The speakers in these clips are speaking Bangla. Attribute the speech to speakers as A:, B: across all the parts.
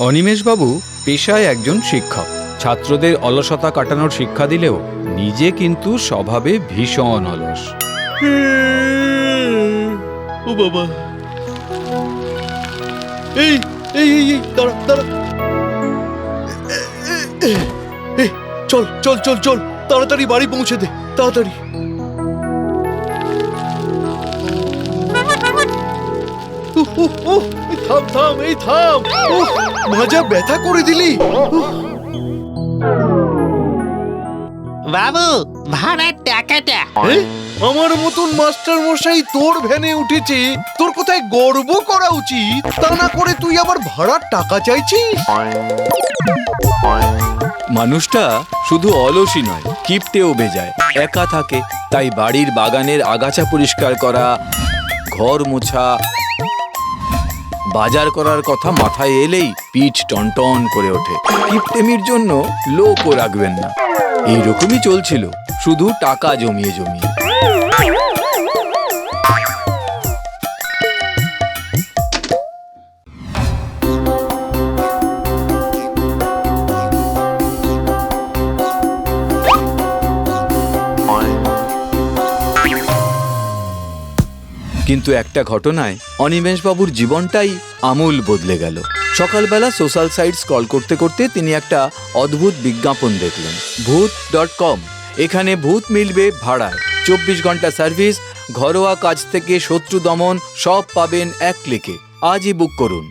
A: অনিমেষবাবু পেশায় একজন শিক্ষক। ছাত্রদের অলসতা কাটানোর শিক্ষা দিলেও নিজে কিন্তু স্বভাবে ভীষণ অলস।
B: ও বাবা, এই এই এই দাঁড়া দাঁড়া, চল চল চল চল, তাড়াতাড়ি বাড়ি পৌঁছে দে, তাড়াতাড়ি। থাম থাম, এই থাম, ভাজা ব্যথা করে দিলি।
C: বাবু, ভাড়ার টাকাটা।
B: আমার মতন মাস্টার মশাই তোর ভ্যানে উঠেছে, তোর কোথায় গর্ব করা উচিত, তা না করে তুই আবার ভাড়ার টাকা চাইছিস।
A: মানুষটা শুধু অলসই নয়, কিপটেও বেজায়, একা থাকে। তাই বাড়ির বাগানের আগাছা পরিষ্কার করা, ঘর মোছা, বাজার করার কথা মাথায় এলেই পিঠ টনটন করে ওঠে। কিপটেমির জন্য লোকও রাখবেন না। এইরকমই চলছিল, শুধু টাকা জমিয়ে জমিয়ে। কিন্তু একটা ঘটনায় অনিমেষবাবুর জীবনটাই আমূল বদলে গেল। সকালবেলা সোশ্যাল সাইট স্ক্রল করতে করতে তিনি একটা অদ্ভুত বিজ্ঞাপন দেখলেন, ভূত.com। এখানে ভূত মিলবে ভাড়ায়, 24 ঘন্টা সার্ভিস, ঘরোয়া কাজ থেকে শত্রু দমন, সব পাবেন এক ক্লিকে। আজই বুক করুন।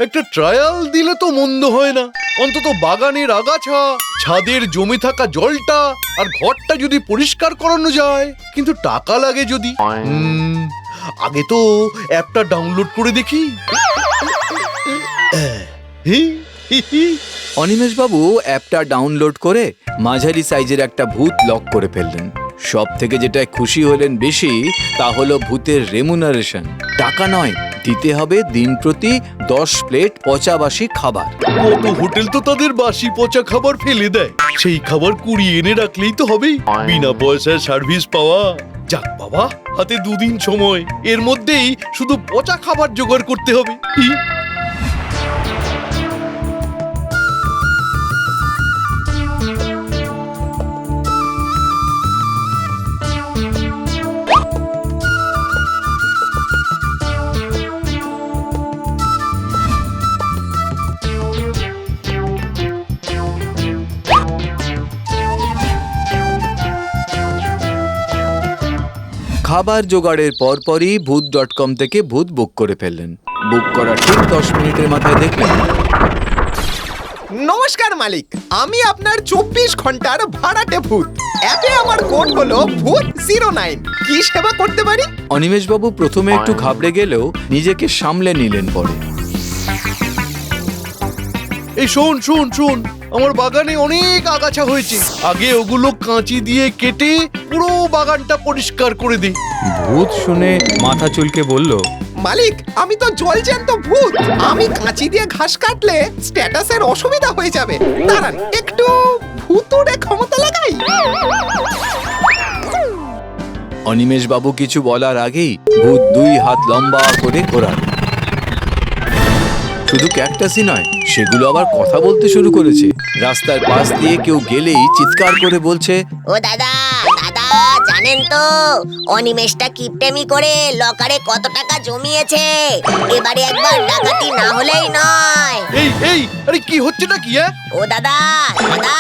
B: একটা ট্রায়াল দিলে তো মন্দ হয় না। অন্তত বাগানের আগাছা, ছাদের জমে থাকা জলটা আর ঘরটা যদি পরিষ্কার করানো যায়। কিন্তু টাকা লাগে যদি। আগে তো অ্যাপটা ডাউনলোড করে দেখি।
A: অনিমেষবাবু অ্যাপটা ডাউনলোড করে মাঝারি সাইজের একটা ভূত লক করে ফেললেন। সব থেকে যেটা খুশি হলেন বেশি, তা হলো ভূতের রেমুনারেশন। টাকা নয়, দিতে হবে দিন প্রতি 10 প্লেট পচা বাসি খাবার।
B: কত হোটেল তো তাদের বাসি পচা খাবার ফেলে দেয়, সেই খাবার কুড়িয়ে এনে রাখলেই তো হবে। বিনা পয়সায় সার্ভিস পাওয়া। যাক বাবা, হাতে 2 দিন সময়, এর মধ্যেই শুধু পচা খাবার জোগাড় করতে হবে।
A: খাবার জোগাড়ের পরপরই ভূত.com থেকে ভূত বুক করে ফেললেন। বুক করার ঠিক 10 মিনিটের মাথায় দেখলেন,
C: নমস্কার মালিক, আমি আপনার 24 ঘন্টার ভাড়াটে ভূত। অ্যাপে আমার কোড হলো ভূত09। কি সেবা করতে পারি?
A: অনিমেষবাবু প্রথমে একটু ঘাবড়ে গেলেও নিজেকে সামলে নিলেন পরে।
B: এই শোন শোন শোন, আমার বাগানে অনেক আগাছা হয়েছে, আগে ওগুলো কাঁচি দিয়ে কেটে পুরো বাগানটা পরিষ্কার করে দে।
A: ভূত শুনে মাথা চুলকে বলল,
C: মালিক, আমি তো জলজ্যান্ত ভূত। আমি কাঁচি দিয়ে ঘাস কাটলে স্ট্যাটাসের অসুবিধা হয়ে যাবে। দাঁড়ান, একটু ভূতুড়ে ক্ষমতা লাগাই।
A: অনিমেষবাবু কিছু বলার আগেই ভূত 2 হাত লম্বা করে ঘোরাল। শুধু ক্যাকটাসই নয়, সেগুলো আবার কথা বলতে শুরু করেছে। রাস্তার পাশ দিয়ে কেউ গেলেই চিৎকার করে বলছে,
D: ও দাদা দাদা, জানেন তো অনিমেষটা কিপটেমি করে লকারে কত টাকা জমিয়েছে? এবারে একবার ডাকাতি না হলেই নয়।
B: এই এই, আরে কি হচ্ছেটা কি?
D: ও দাদা দাদা,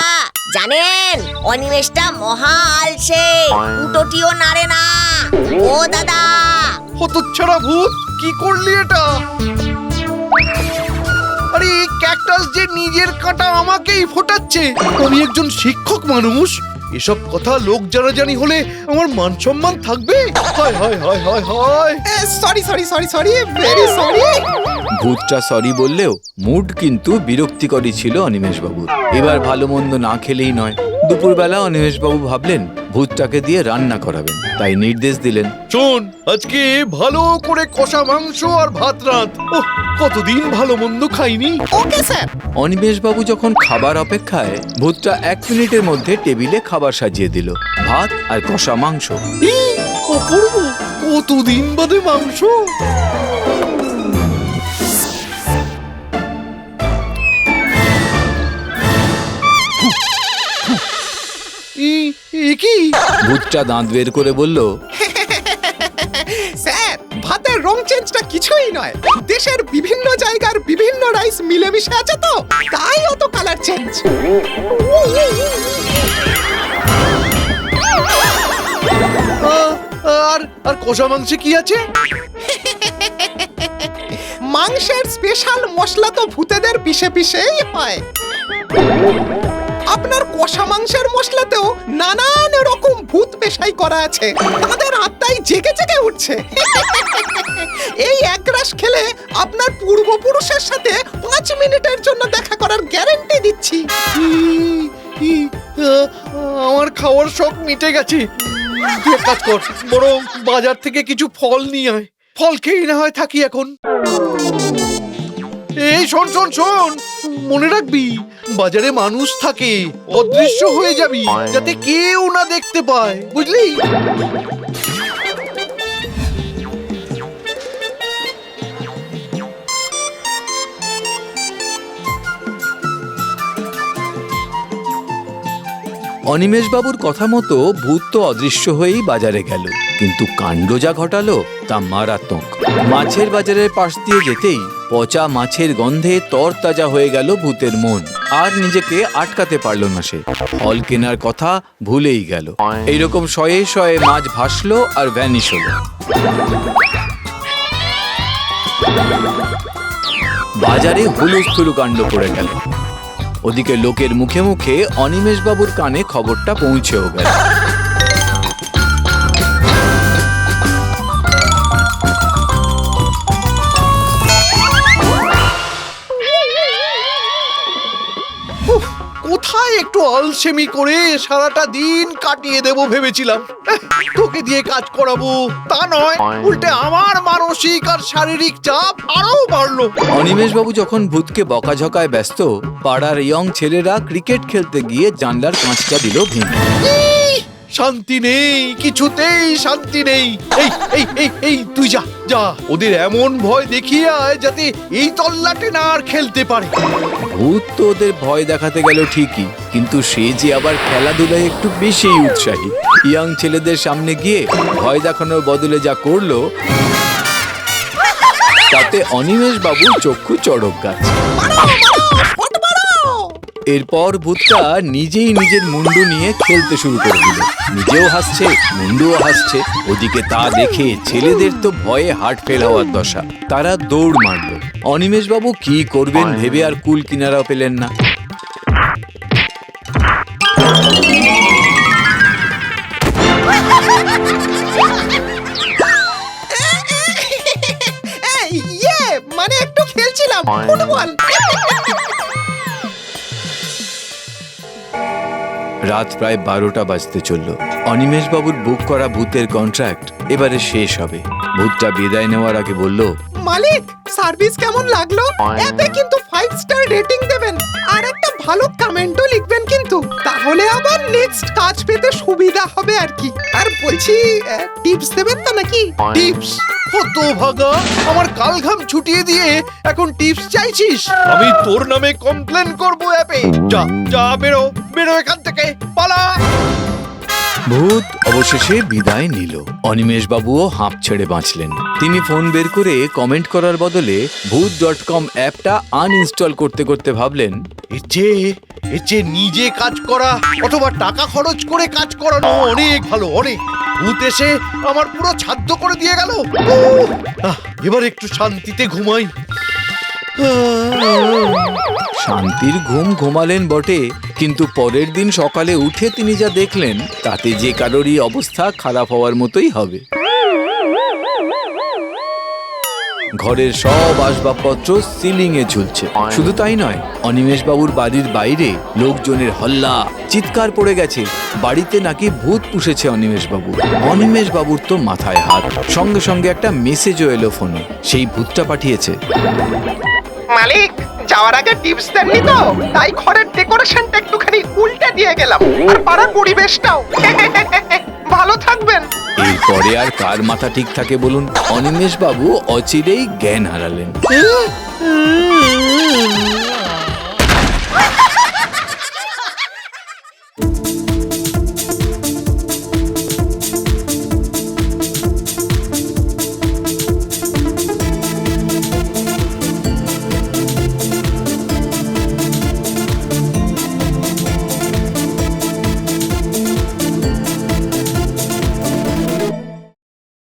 D: জানেন অনিমেষটা মহা আলসে, উটোটিও নাড়ে না। ও দাদা,
B: হতচ্ছাড়া ভূত, কি করলি এটা? আরে এই ক্যাকটাস যে নিজের কাঁটা আমাকেই ফোটাচ্ছে। আমি একজন শিক্ষক মানুষ, এসব কথা লোক জানাজানি হলে আমার মান সম্মান থাকবে? হায় হায় হায় হায় হায়।
C: Sorry sorry sorry sorry, very sorry.
A: ভূতটা সরি বললেও মুড কিন্তু বিরক্তিকরই ছিল অনিমেষবাবুর। এবার ভালো মন্দ না খেলেই নয়। দুপুরবেলা অনিমেষবাবু ভাবলেন ভূতটাকে দিয়ে রান্না করাবেন, তাই নির্দেশ দিলেন,
B: শোন, আজকে ভালো করে কষা মাংস আর ভাত রাঁধ। ওহ, কতদিন ভালো মন্দ খাইনি।
C: Okay sir.
A: অনিমেষবাবু যখন খাবার অপেক্ষায়, ভূতটা 1 মিনিটের মধ্যে টেবিলে খাবার সাজিয়ে দিল, ভাত আর কষা মাংস।
B: অপূর্ব, কতদিন বাদে মাংস। কি?
A: ভূতটা দাঁত বের করে বলল,
C: স্যার, ভাতের রং চেঞ্জটা কিছুই নয়, দেশের বিভিন্ন জায়গার বিভিন্ন রাইস মিলেমিশে আছে তো, তাই অত কালার চেঞ্জ।
B: আর আর কষা মাংসে কি আছে?
C: মাংসের স্পেশাল মশলা তো ভূতেদের পিষে পিষেই হয়। আপনার কষা মাংসের মশলাতেও নানান রকম ভূত পেশাই করা আছে, তাদের আত্মাই জেগে জেগে উঠছে। এই এক গ্রাস খেলে আপনার পূর্বপুরুষের সাথে 5 মিনিটের জন্য দেখা করার গ্যারান্টি দিচ্ছি।
B: আমার খাওয়ার শখ মিটে গেছে। তুই এক কাজ কর, বরং বাজার থেকে কিছু ফল নিয়ে আয়, ফল খেয়েই না হয় থাকি এখন। এই শোন শোন শোন, মনে রাখবি বাজারে মানুষ থাকে, অদৃশ্য হয়ে যাবি যাতে কেউ না দেখতে পায়, বুঝলি?
A: অনিমেষ বাবুর কথা মতো ভূত তো অদৃশ্য হয়েই বাজারে গেল, কিন্তু কাণ্ড যা ঘটালো তা মারাত্মক। মাছের বাজারের পাশ দিয়ে যেতেই পচা মাছের গন্ধে তরতাজা হয়ে গেল ভূতের মন, আর নিজেকে আটকাতে পারল না সে। ফল কেনার কথা ভুলেই গেল। এইরকম শয়ে শয়ে মাছ ভাসলো আর ভ্যানিশ হলো। বাজারে হুলুস্থুলু কাণ্ড পড়ে গেল। ওদিকে লোকের মুখে মুখে অনিমেষ বাবুর কানে খবরটা পৌঁছেও গেল।
B: কোথায় একটু আলসেমি করে সারাটা দিন কাটিয়ে দেব ভেবেছিলাম, তোকে দিয়ে কাজ করাবো তা নয়, উল্টে আমার মানসিক আর শারীরিক চাপ আরো বাড়লো।
A: অনিমেষ বাবু যখন ভূতকে বকাঝকায় ব্যস্ত, পাড়ার ইয়ং ছেলেরা ক্রিকেট খেলতে গিয়ে জানলার কাঁচটা দিল ভেঙে।
B: শান্তি নেই, কিছুতেই শান্তি নেই। এই এই এই এই তুই যা যা, ওদের এমন ভয় দেখিয়ে আয় যাতে এই তল্লাটে না আর খেলতে পারে।
A: ভূত তো ওদের ভয় দেখাতে গেল ঠিকই, কিন্তু সে যে আবার খেলাধুলায় একটু বেশি উৎসাহী। ইয়াং ছেলেদের সামনে গিয়ে ভয় দেখানোর বদলে যা করলো, তাতে অনিমেষ বাবুর চক্ষু চড়ক গাছ। এরপর ভূতটা নিজেই নিজের মুন্ডু নিয়ে খেলতে শুরু করে দিল। নিজেও হাসছে, মুন্ডুও হাসছে। ওদিকে তা দেখে ছেলেদের তো ভয়ে হার্ট ফেল হওয়ার দশা। তারা দৌড় মারল। অনিমেষ বাবু কি করবেন ভেবে আর কুল কিনারাও পেলেন না।
C: মানে একটু খেলছিলাম ফুটবল।
A: রাত প্রায় 12টা বাজতে চলল। অনিমেষ বাবুর বুক করা ভূতের কন্ট্রাক্ট এবারে শেষ হবে। ভূতটা বিদায় নেওয়ার আগে বলল,
C: মালিক, সার্ভিস কেমন লাগলো? অ্যাপে কিন্তু 5 স্টার রেটিং দেবেন আর একটা ভালো কমেন্টও লিখবেন কিন্তু, তাহলে আবার নেক্সট কাজ পেতে সুবিধা হবে আর কি। আর বলছি, টিপস দেবেন তো নাকি?
B: টিপস? কত ভাগা, আমার কালঘাম ছুটিয়ে দিয়ে এখন টিপস চাইছিস? আমি তোর নামে কমপ্লেন করব অ্যাপে। যা যা, বেরো বেরো এখান থেকে, পালা।
A: ভূত অবশেষে বিদায় নিল। অনিমেষ বাবুও হাঁপ ছেড়ে বাঁচলেন। তিনি ফোন বের করে কমেন্ট করার বদলে ভূত.com অ্যাপটা আনইনস্টল করতে করতে ভাবলেন,
B: এর চেয়ে নিজে কাজ করা অথবা টাকা খরচ করে কাজ করানো অনেক ভালো, অনেক। ভূত এসে আমার পুরো ছাদ্য করে দিয়ে গেল। এবার একটু শান্তিতে ঘুমাই।
A: শান্তির ঘুম ঘুমালেন বটে, কিন্তু পরের দিন সকালে উঠে তিনি যা দেখলেন তাতে যে কারোরই অবস্থা খারাপ হওয়ার মতোই হবে। ঘরের সব আসবাবপত্র সিলিং এ ঝুলছে। শুধু তাই নয়, অনিমেষ বাবুর বাড়ির বাইরে লোকজনের হল্লা, চিৎকার পড়ে গেছে। বাড়িতে নাকি ভূত পুষেছে অনিমেষ বাবু। অনিমেষ বাবুর তো মাথায় হাত। সঙ্গে সঙ্গে একটা মেসেজও এলো ফোনে। সেই ভূতটা পাঠিয়েছে,
C: মালিক, যাওয়ার আগে টিপস দেননি তো, তাই ঘরের ডেকোরেশনটা একটুখানি উল্টে দিয়ে গেলাম, আর পাড়ার পরিবেশটাও। ভালো থাকবেন।
A: এরপরে আর কার মাথা ঠিক থাকে বলুন? অনিমেষ বাবু অচিরেই জ্ঞান হারালেন।